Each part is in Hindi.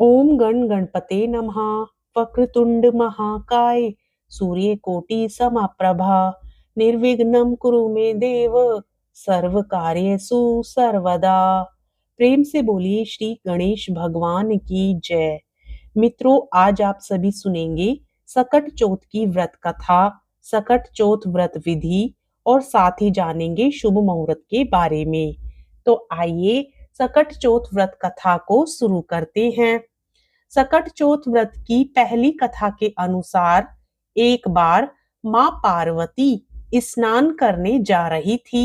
ओम गण गणपते नमः। वक्रतुंड महाकाय सूर्यकोटि समप्रभा निर्विघ्नं कुरु मे देव सर्व कार्येषु सर्वदा। प्रेम से बोलिए श्री गणेश भगवान की जय। मित्रों, आज आप सभी सुनेंगे सकट चौथ की व्रत कथा, सकट चौथ व्रत विधि और साथ ही जानेंगे शुभ मुहूर्त के बारे में। तो आइए सकट चौथ व्रत कथा को शुरू करते हैं। सकट चौथ व्रत की पहली कथा के अनुसार एक बार मां पार्वती स्नान करने जा रही थी।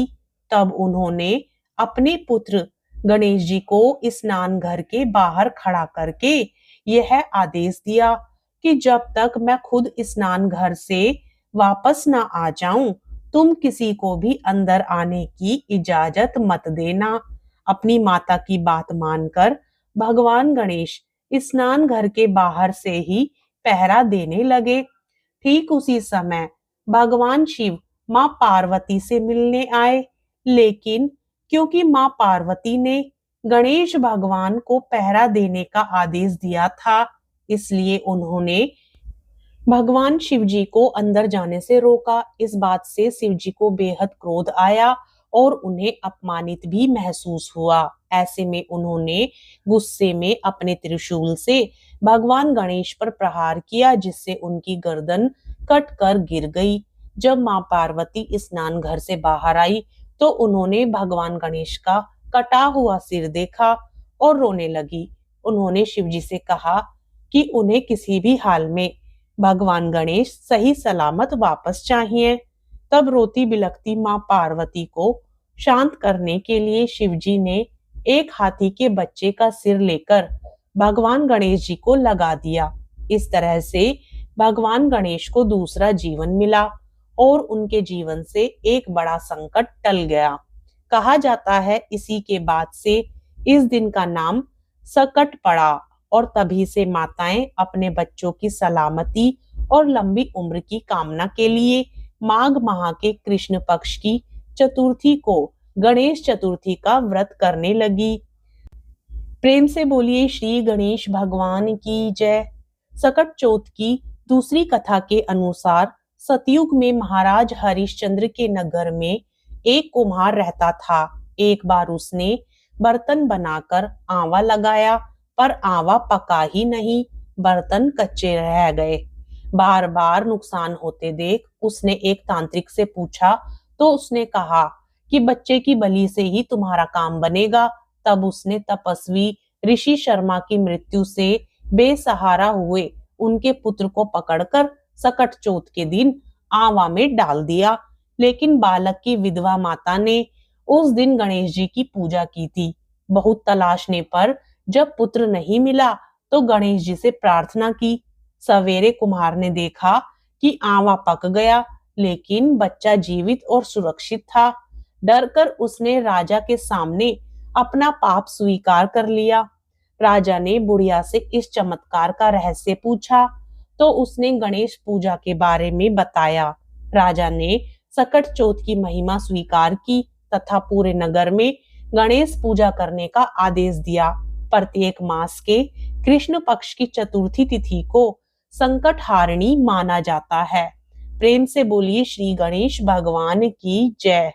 तब उन्होंने अपने पुत्र गणेश जी को स्नान घर के बाहर खड़ा करके यह आदेश दिया कि जब तक मैं खुद स्नान घर से वापस न आ जाऊं, तुम किसी को भी अंदर आने की इजाजत मत देना। अपनी माता की बात मानकर भगवान गणेश स्नान घर के बाहर से ही पहरा देने लगे। ठीक उसी समय भगवान शिव मां पार्वती से मिलने आए, लेकिन क्योंकि मां पार्वती ने गणेश भगवान को पहरा देने का आदेश दिया था, इसलिए उन्होंने भगवान शिव जी को अंदर जाने से रोका। इस बात से शिव जी को बेहद क्रोध आया और उन्हें अपमानित भी महसूस हुआ। ऐसे में उन्होंने गुस्से में अपने त्रिशूल से भगवान गणेश पर प्रहार किया, जिससे उनकी गर्दन कट कर गिर गई। जब मां पार्वती स्नान घर से बाहर आई तो उन्होंने भगवान गणेश का कटा हुआ सिर देखा और रोने लगी। उन्होंने शिव जी से कहा कि उन्हें किसी भी हाल में भगवान गणेश सही सलामत वापस चाहिए। तब रोती बिलखती मां पार्वती को शांत करने के लिए शिवजी ने एक हाथी के बच्चे का सिर लेकर भगवान गणेश जी को लगा दिया। इस तरह से भगवान गणेश को दूसरा जीवन मिला और उनके जीवन से एक बड़ा संकट टल गया। कहा जाता है इसी के बाद से इस दिन का नाम सकट पड़ा और तभी से माताएं अपने बच्चों की सलामती और लंबी उम्र की कामना के लिए माघ माह के कृष्ण पक्ष की चतुर्थी को गणेश चतुर्थी का व्रत करने लगी। प्रेम से बोलिए श्री गणेश भगवान की जय। सकट चौथ की दूसरी कथा के अनुसार सतयुग में महाराज हरिश्चंद्र के नगर में एक कुम्हार रहता था। एक बार उसने बर्तन बनाकर आंवा लगाया, पर आंवा पका ही नहीं, बर्तन कच्चे रह गए। बार बार नुकसान होते देख उसने एक तांत्रिक से पूछा तो उसने कहा कि बच्चे की बलि से ही तुम्हारा काम बनेगा। तब उसने तपस्वी ऋषि शर्मा की मृत्यु से बेसहारा हुए उनके पुत्र को पकड़कर सकट चौथ के दिन आंवा में डाल दिया। लेकिन बालक की विधवा माता ने उस दिन गणेश जी की पूजा की थी। बहुत तलाशने पर जब पुत्र नहीं मिला तो गणेश जी से प्रार्थना की। सवेरे कुम्हार ने देखा कि आंवा पक गया, लेकिन बच्चा जीवित और सुरक्षित था। डरकर उसने राजा के सामने अपना पाप स्वीकार कर लिया। राजा ने बुढ़िया से इस चमत्कार का रहस्य पूछा तो उसने गणेश पूजा के बारे में बताया। राजा ने सकट चौथ की महिमा स्वीकार की तथा पूरे नगर में गणेश पूजा करने का आदेश दिया। प्रत्येक मास के कृष्ण पक्ष की चतुर्थी तिथि को संकट हारिणी माना जाता है। प्रेम से बोलिए श्री गणेश भगवान की जय।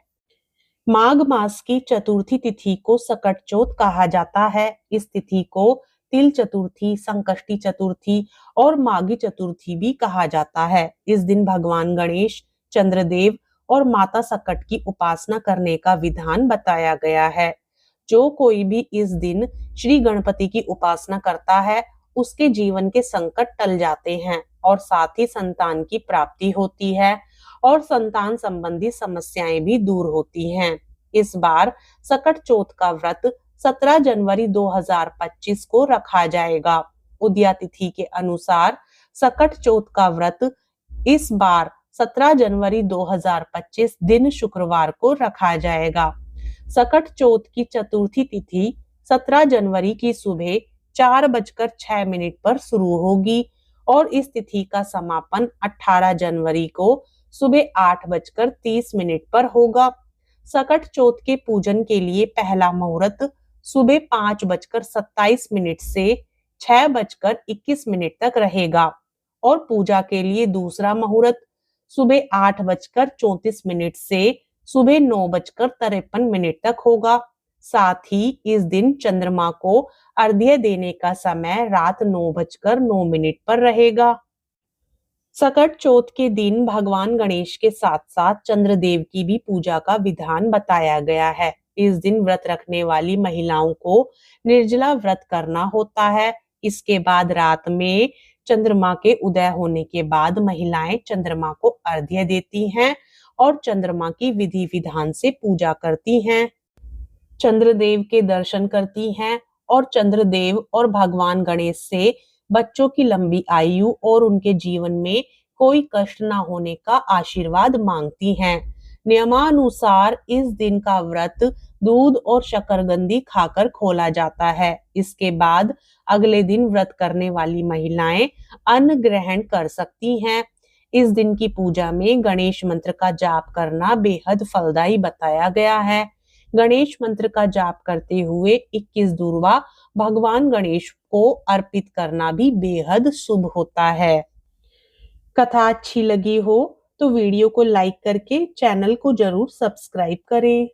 माघ मास की चतुर्थी तिथि को सकट चौथ कहा जाता है। इस तिथि को तिल चतुर्थी, संकष्टी चतुर्थी और माघी चतुर्थी भी कहा जाता है। इस दिन भगवान गणेश, चंद्रदेव और माता सकट की उपासना करने का विधान बताया गया है। जो कोई भी इस दिन श्री गणपति की उपासना करता है, उसके जीवन के संकट टल जाते हैं और साथ ही संतान की प्राप्ति होती है और संतान संबंधी समस्याएं भी दूर होती हैं। इस बार सकट चौथ का व्रत 17 जनवरी 2025 को रखा जाएगा। उदया तिथि के अनुसार सकट चौथ का व्रत इस बार 17 जनवरी 2025 दिन शुक्रवार को रखा जाएगा। सकट चौथ की चतुर्थी तिथि 17 जनवरी की सुबह 4:06 पर शुरू होगी और इस तिथि का समापन 18 जनवरी को सुबह 8:30 पर होगा। सकट चौथ के पूजन के लिए पहला मुहूर्त सुबह 5:27 से 6:21 तक रहेगा और पूजा के लिए दूसरा मुहूर्त सुबह 8:34 से सुबह 9:53 तक होगा। साथ ही इस दिन चंद्रमा को अर्घ्य देने का समय रात 9:09 पर रहेगा। सकट चौथ के दिन भगवान गणेश के साथ साथ चंद्रदेव की भी पूजा का विधान बताया गया है। इस दिन व्रत रखने वाली महिलाओं को निर्जला व्रत करना होता है। इसके बाद रात में चंद्रमा के उदय होने के बाद महिलाएं चंद्रमा को अर्घ्य देती हैं और चंद्रमा की विधि विधान से पूजा करती हैं, चंद्रदेव के दर्शन करती हैं और चंद्रदेव और भगवान गणेश से बच्चों की लंबी आयु और उनके जीवन में कोई कष्ट ना होने का आशीर्वाद मांगती हैं। नियमानुसार इस दिन का व्रत दूध और शकरकंदी खाकर खोला जाता है। इसके बाद अगले दिन व्रत करने वाली महिलाएं अन्न ग्रहण कर सकती हैं। इस दिन की पूजा में गणेश मंत्र का जाप करना बेहद फलदायी बताया गया है। गणेश मंत्र का जाप करते हुए 21 दूर्वा भगवान गणेश को अर्पित करना भी बेहद शुभ होता है। कथा अच्छी लगी हो तो वीडियो को लाइक करके चैनल को जरूर सब्सक्राइब करें।